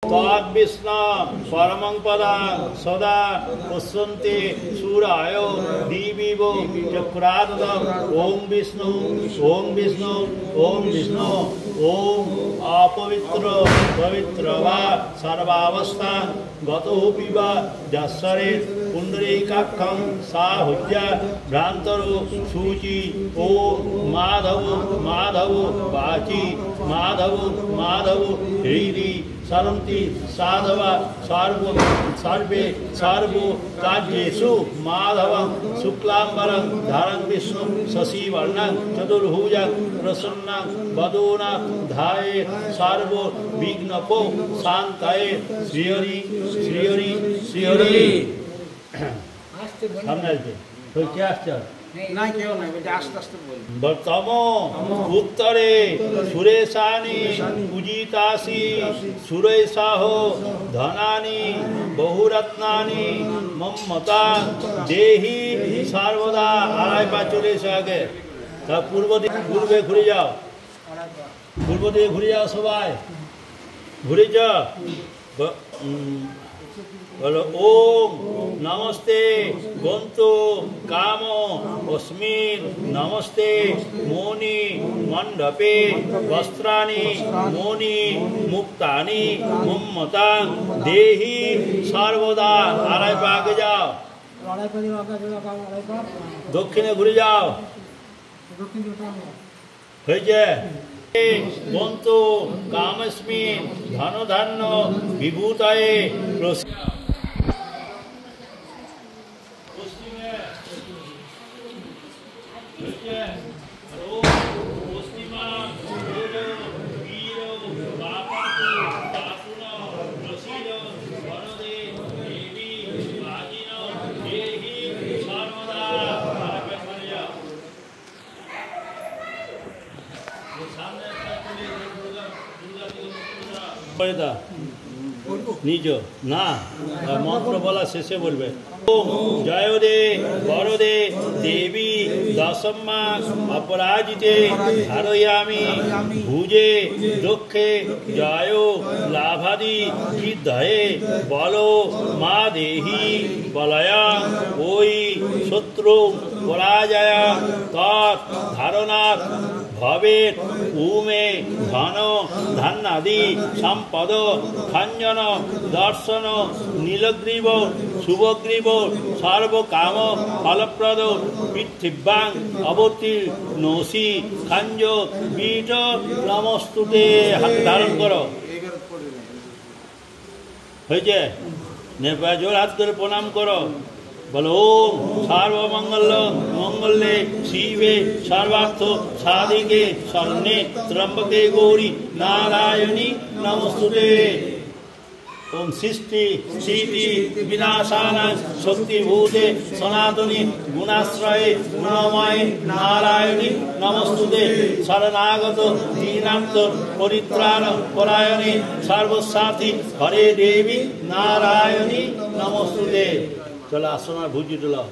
तद्विष्णु परमं पदं सदा पश्यन्ति सूरायो दिविवो चक्रादं ओम विष्णु ओम विष्णु ओम विष्णु ओम अपवित्र पवित्र वा सर्वावस्था गतोऽपि वा जस्सरे पुण्डरीकाक्षं साहुज्य भ्रान्तरो शुचि ओम माधव माधव वाची माधव माधव हृदि सरन्ति साधव सर्वे सर्वो कार्येषु माधवं शुक्लाम्बरं धरन् विष्णु शशिवर्णं चतुर्भुजं प्रसन्नं वदनं ध्यायेत् सर्वो विघ्नपो शान्तये श्रीहरि श्रीहरि श्रीहरि। तो क्या ना क्यों नहीं बेटा आस्ते आस्ते बोल। वर्तमो उत्तरे सुरेशानी पूजितासी सुरेशाहो धनानि बहुरत्नानि मम्मता देहि सर्वदा। आराय पा चले एসে আগে তা পূর্বে ঘুরে যাও, পূর্ব দিকে ঘুরে যাও, সবাই ঘুরে যাও। बोलो ओम नमस्ते गंतो कामो अस्मिन् नमस्ते मोनि मंडपे वस्त्राणि मोनि मुक्तानि मम्मता देहि सर्वदा। आराय पा आगे जाओ, दक्षिणे घुरे जाओ, गंतो कामस्मिन् धन धान्य विभूतये নিজ না মন্ত্র বলা শেষে বলবে ওম জয় দে বরদে দেবী দশম্মা অপরাজিতে ধারয়ামি ভুজে দক্ষে জয় লাভাদি সিদ্ধয়ে বল মা দেহি বলয়া ওই শত্রু পরাজয় তৎ ধারণাৎ ভবেত উমে ধন ধান্যাদি সম্পদ খঞ্জন দর্শন নীলগ্রীব শুভগ্রীব সর্বকাম ফলপ্রদ পৃথিব্যাং অবতীর্ণসি খঞ্জ পীঠ নমস্তুতে। হাত ধারণ করো, হয়েছে? নেপাল জোর হাত করে প্রণাম করো। बोलो ओम सर्वमंगल मंगल्ये शिवे सर्वार्थ साधिके शरण्ये त्र्यंबके गौरी नारायणी नमस्तुते। ओम सृष्टि स्थिति विनाशानां शक्तिभूते सनातनी गुणाश्रये गुणमये नारायणी नमस्तुते। शरणागत दीनार्थ परित्राण परायणे सर्वसाथी हरे देवी नारायणी नमस्तुते। चलो आसना भुजी टला।